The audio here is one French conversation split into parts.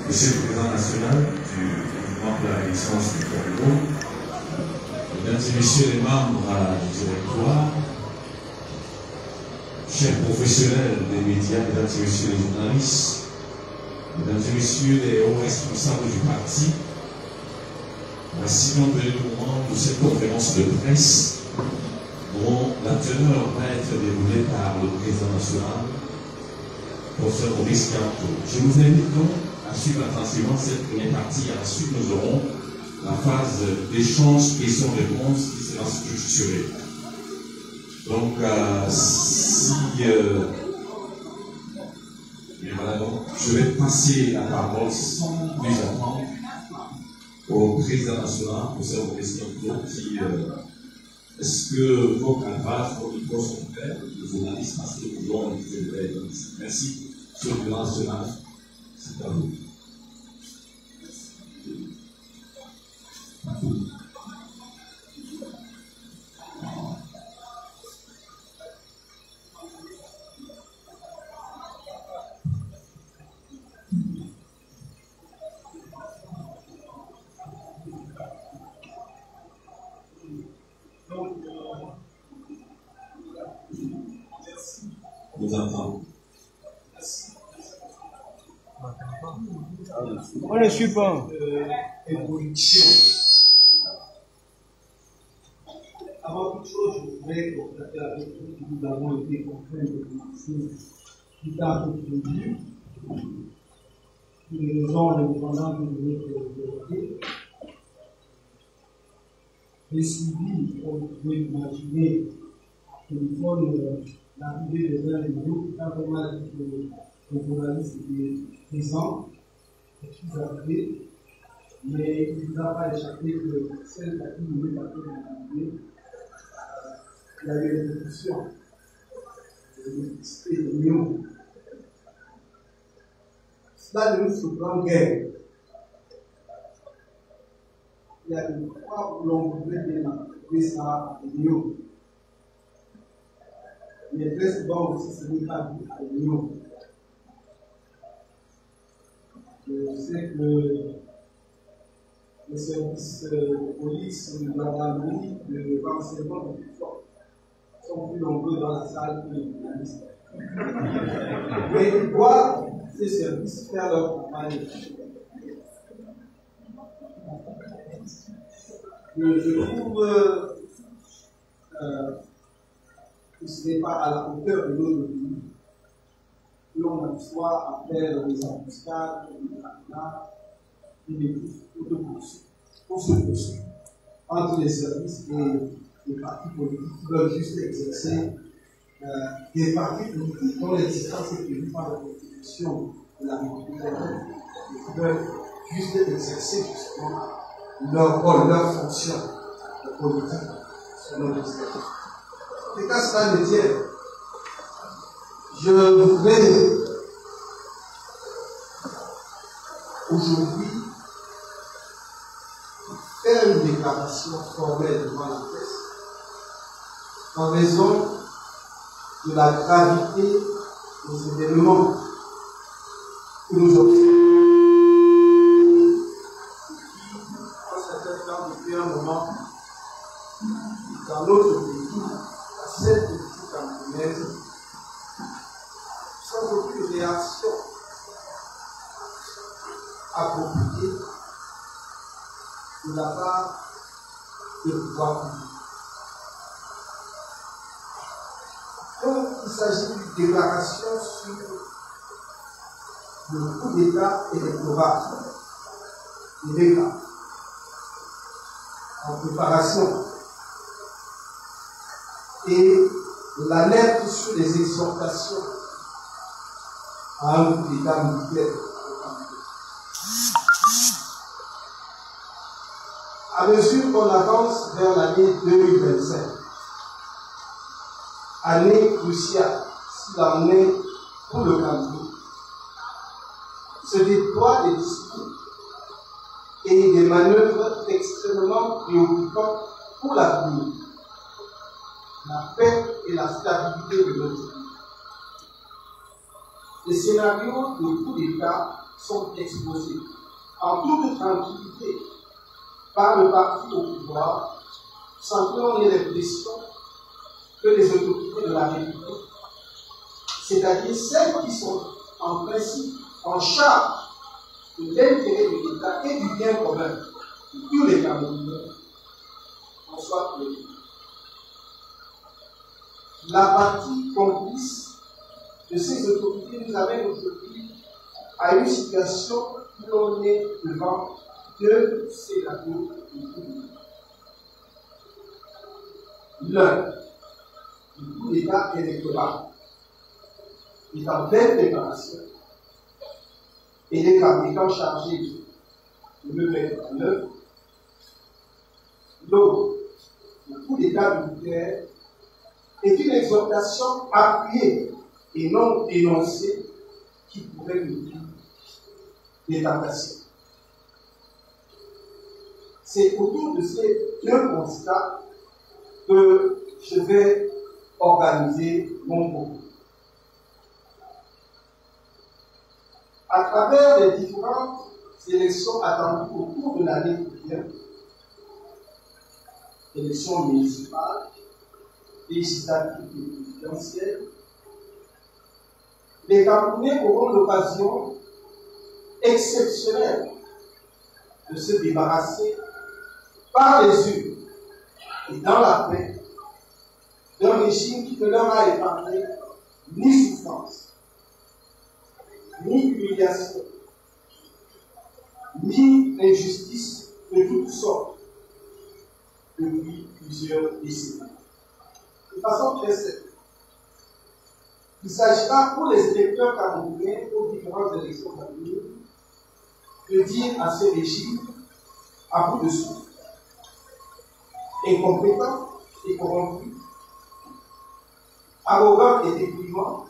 Monsieur le Président national du mouvement de la Renaissance du Congo, Mesdames et Messieurs les membres du directoire, chers professionnels des médias, Mesdames et Messieurs les journalistes, Mesdames et Messieurs les hauts responsables du parti, voici donc le moment de cette conférence de presse dont la teneur va être déroulée par le Président national, professeur Maurice Kamto. Je vous invite donc à suivre attentivement cette première partie. Ensuite, nous aurons la phase d'échange, questions-réponses qui sera structurée. Donc, voilà, donc, je vais passer la parole sans plus attendre au Président national, professeur Maurice Kamto, qui est-ce que vos cadrages, vos micros sont clairs, les journalistes, parce que nous avons été ici. Merci, Monsieur le Président national. C'est à vous. Nous entendons. On ne suit pas. Évolution. Avant toute chose, je voudrais constater avec vous que nous avons été contraints de commencer plus tard que prévu. Pour les raisons indépendantes que nous venons d'évoquer. J'ai suivi, comme vous pouvez l'imaginer, à téléphone, l'arrivée des uns et des autres, quand vraiment les journalistes étaient présents, et qu'ils arrivaient. Mais il ne vous a pas échappé que celle à qui nous est appelée d'arriver, il y a eu une discussion, une réunion. Cela ne nous surprend guère. Il y a une fois où l'on voudrait bien appeler ça à réunion. Mais très souvent aussi, ce n'est pas dit à réunion. Je sais que les services de police, de gendarmerie, de renseignement de tout sortes sont plus nombreux dans la salle que les journalistes. Mais ils doivent, ces services, faire leur travail. Je trouve que ce n'est pas à la hauteur de notre pays. L'on soit à faire des embuscades, des attentats, des poursuites entre les services et les partis politiques qui veulent juste exercer des partis politiques dont l'existence est prévue par la Constitution de la République et qui veulent juste exercer justement leur rôle, leur fonction politique sur notre territoire. Et qu'à cela ne tienne, je voudrais aujourd'hui faire une déclaration formelle devant la presse en raison de la gravité des événements que nous observons. Depuis un moment, dans notre pays, la scène politique camerounaise, sans aucune réaction appropriée de la part des pouvoirs publics. Donc, il s'agit d'une déclaration sur le coup d'État électoral illégal en préparation et l'alerte sur les exhortations à un coup d'État militaire. À mesure qu'on avance vers l'année 2025, année cruciale, s'il en est pour le Cameroun, se déploient des discours et des manœuvres extrêmement préoccupantes pour l'avenir, la paix et la stabilité de notre pays. Les scénarios de coup d'État sont exposés en toute tranquillité par le parti au pouvoir, sans que l'on ait l'impression que les autorités de la République, c'est-à-dire celles qui sont en principe en charge de l'intérêt de l'État et du bien commun de tous les Camerounais, en soient prévenus. La partie complice de ces autorités nous amène aujourd'hui à une situation où l'on est devant deux scénarios de coup d'État. L'un, le coup d'État électoral, est en pleine préparation et les fabricants chargés de le mettre en œuvre. L'autre, le coup d'État militaire, est une exhortation appuyée et non énoncée qui pourrait nous dire des tentations. C'est autour de ces deux constats que je vais organiser mon propos. À travers les différentes élections attendues au cours de l'année qui vient, élections municipales, législatives et présidentielles, les Camerounais auront l'occasion exceptionnelle de se débarrasser par les urnes et dans la paix d'un régime qui ne leur a épargné ni souffrance, ni humiliation, ni injustice de toutes sortes depuis plusieurs décennies. De façon très simple, il s'agira pour les électeurs camerounais aux différentes élections d'avenir de dire à ce régime à bout de souffle, incompétent et corrompu, arrogant et déprimant,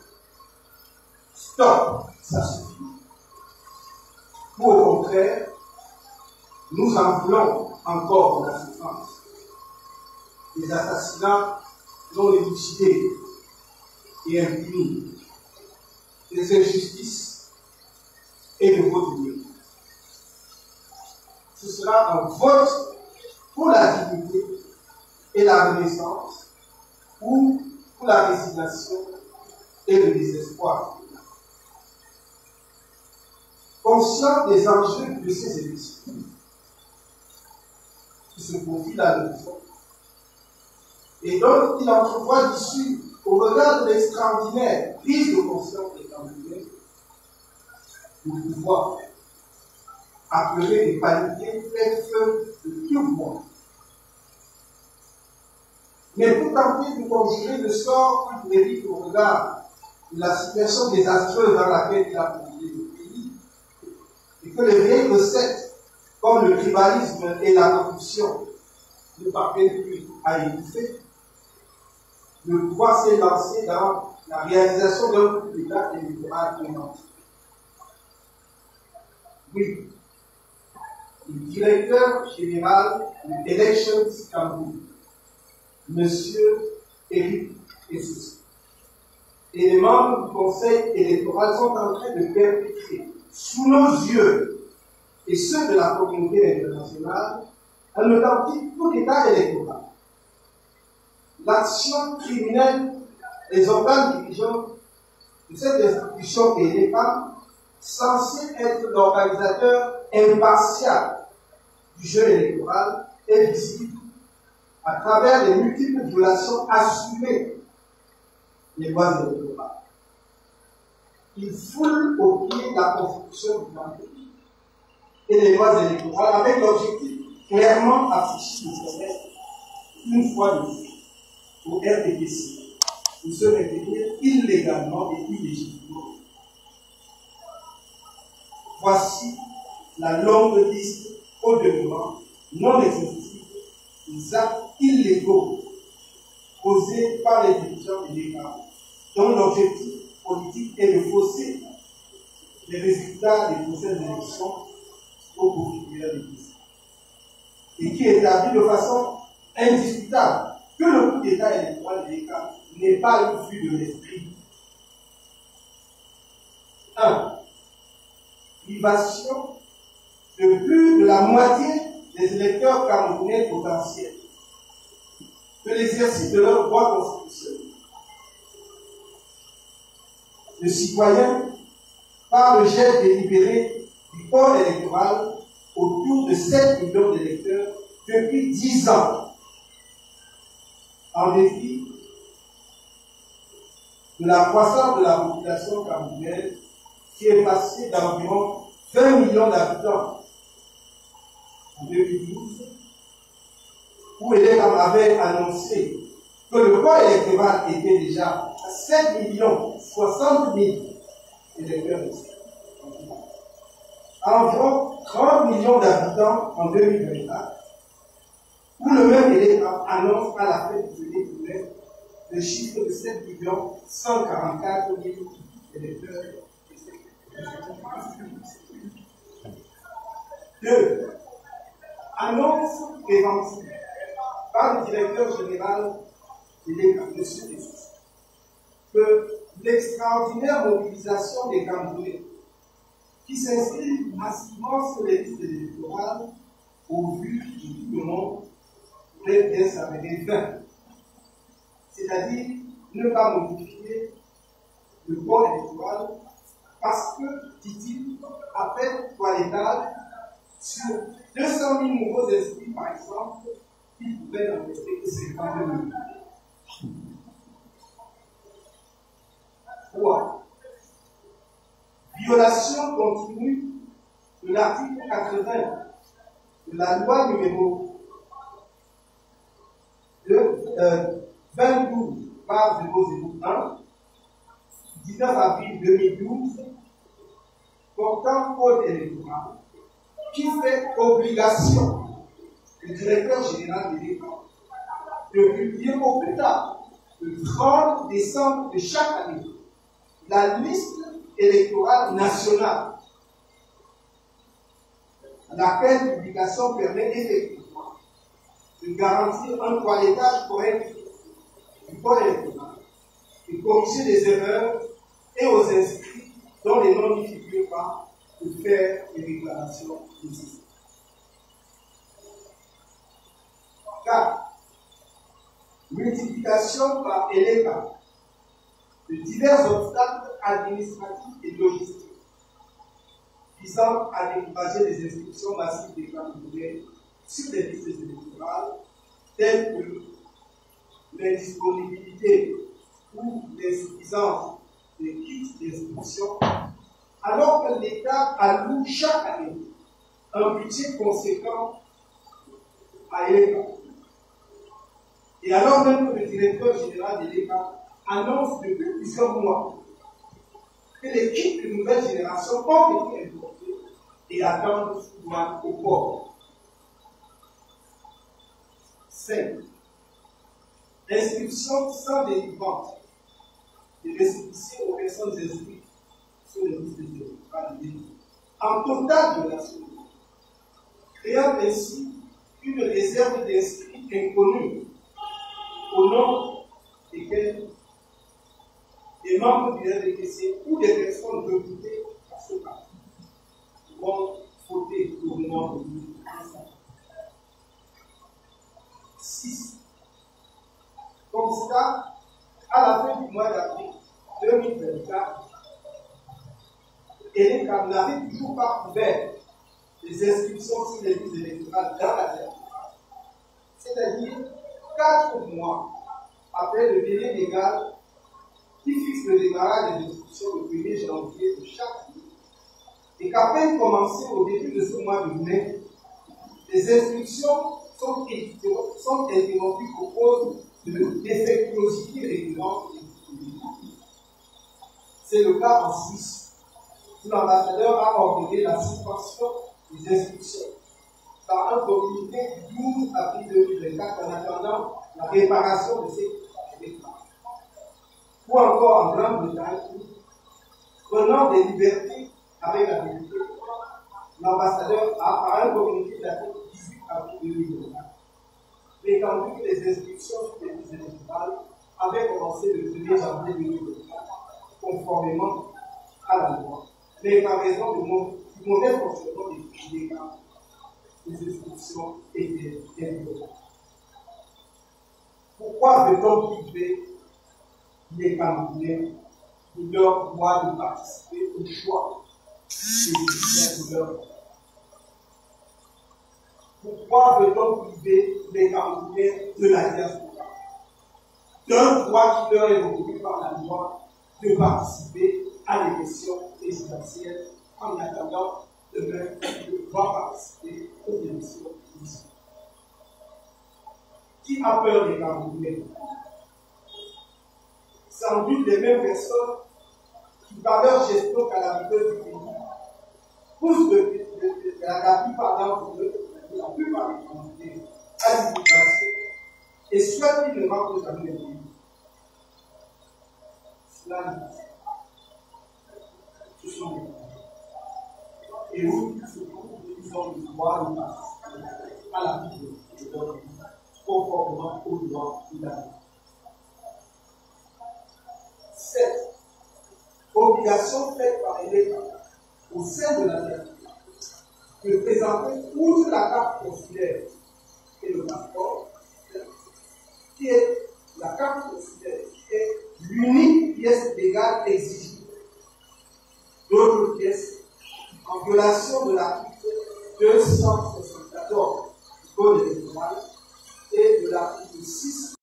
stop, ça suffit. Ou au contraire, nous en voulons encore de la souffrance, des assassinats non élucidés et impunis, des injustices et de votre vie. Ce sera un vote pour la dignité et la renaissance ou pour la résignation et le désespoir. Conscient des enjeux de ces élections qui se profilent à l'horizon et donc il entrevoit l'issue au regard de l'extraordinaire prise de conscience des Camerounais, le pouvoir appelé et paniqué fait feu de tout mois. Mais pour tenter de conjurer le sort qui mérite au regard de la situation désastreuse dans laquelle il a plongé le pays, et que les vieilles recettes, comme le tribalisme et la corruption, ne parviennent plus à étouffer, le pouvoir s'est lancé dans la réalisation d'un coup d'État électoral identique. Oui, le directeur général de Elections Cameroun, M. Éric Essis, et les membres du Conseil électoral sont en train de perpétrer sous nos yeux et ceux de la communauté internationale un authentique coup d'État électoral. L'action criminelle des organes dirigeants de cette institution et des femmes, censés être l'organisateur impartial du jeu électoral, est visible à travers les multiples violations assumées des lois électorales. Il foule au pied la Constitution du pays et les lois électorales avec l'objectif clairement affiché de permettre une fois de plus au RDPC de se révéler illégalement et illégitimement. Voici la longue liste au demeurant non exhaustive des actes illégaux posés par les dirigeants de l'État dont l'objectif politique est de fausser les résultats des prochaines élections au profit de l'Église. Et qui établit de façon indiscutable que le coup d'État électoral de l'État n'est pas une vue de l'esprit. 1. Privation de plus de la moitié des électeurs camerounais potentiels de l'exercice de leurs droits constitutionnels. Le citoyen, par le geste délibéré du corps électoral, autour de 7 millions d'électeurs depuis 10 ans, en dépit de la croissance de la population camerounaise qui est passée d'environ 20 millions d'habitants en 2012, où l'État avait annoncé que le corps électoral était déjà à 7 millions 60 000 électeurs. Environ 30 millions d'habitants en 2024, où le même État annonce à la fin du juillet le chiffre de 7 millions 144 000 électeurs. 2. Annonce préventive par le directeur général de l'État, M. Dessus, que l'extraordinaire mobilisation des Camerounais qui s'inscrivent massivement sur les listes électorales au vu de tout le monde pourrait bien s'avérer vain. C'est-à-dire ne pas modifier le corps électoral parce que, dit-il, après toilettage, sur 200 000 nouveaux inscrits, par exemple, il pouvait en rester que 50 000. 3. Violation continue de l'article 80 de la loi numéro 22/001 du 19 avril 2012 portant code électoral qui fait obligation au directeur général de l'État de publier au plus tard le 30 décembre de chaque année la liste électorale nationale, laquelle publication permet effectivement de garantir un toilettage correct du corps électoral, de corriger les erreurs et aux inscrits dont les noms n'y figurent pas, de faire les déclarations nécessaires. 4. Multiplication par l'État de divers obstacles administratifs et logistiques visant à décourager les inscriptions massives des Camerounais sur les listes électorales, telles que l'indisponibilité ou l'insuffisance des kits d'inscription, alors que l'État alloue chaque année un budget conséquent à l'État. Et alors même que le directeur général de l'État annonce depuis plusieurs mois que les kits de nouvelle génération ont été importés et attendent souvent au port. 5. L'inscription sans délivrance de récépissés aux personnes inscrites sur les listes électorales en totale violation, créant ainsi une réserve d'inscrits inconnus au nom desquels des membres du RDPC ou des personnes recrutées par ce parti vont voter pour le nom de l'Union. 6. Constat, à la fin du mois d'avril 2024, l'État n'avait toujours pas ouvert les inscriptions sur les listes électorales dans la terre. C'est-à-dire 4 mois après le délai légal qui fixe le démarrage des inscriptions le 1er janvier de chaque année, et qu'à peine commencé au début de ce mois de mai, les inscriptions sont interrompues pour cause de défectuosité récurrente. C'est le cas en Suisse, où l'ambassadeur a ordonné la suspension des inscriptions par un communiqué du 12 avril 2024 en attendant la réparation de ces événements. ou encore en Grande-Bretagne, prenant des libertés avec la vérité, l'ambassadeur a, par un communiqué daté 18 avril 2024, prétendu que les inscriptions sur les listes électorales avaient commencé le 1er janvier 2024, conformément à la loi, mais par raison du mauvais fonctionnement des fichiers, les inscriptions étaient invalides. Pourquoi veut-on priver les Camerounais de leur droit de participer au choix des citoyens de leur vote? Pourquoi veut-on priver les Camerounais de la diaspora d'un droit qui leur est reconnu par la loi de participer à l'élection présidentielle en attendant de pouvoir participer aux élections municipales? Qui a peur des Camerounais? Sans doute les mêmes personnes qui, par leur gestion calamiteuse du pays, poussent la plupart d'entre eux, la plupart des Camerounais, à l'immigration et souhaitent qu'ils ne rentrent jamais le pays. Cela n'est pas ça. Ce sont des Camerounais. Et où ils ont le droit de participer à la vie de leur pays, conformément aux lois de la vie. Cette obligation faite par l'État au sein de la diaspora de présenter outre la carte consulaire et le passeport, qui est la carte consulaire, qui est l'unique pièce légale exigée. D'autres pièces, en violation de l'article 274 du Code électoral et de l'article 6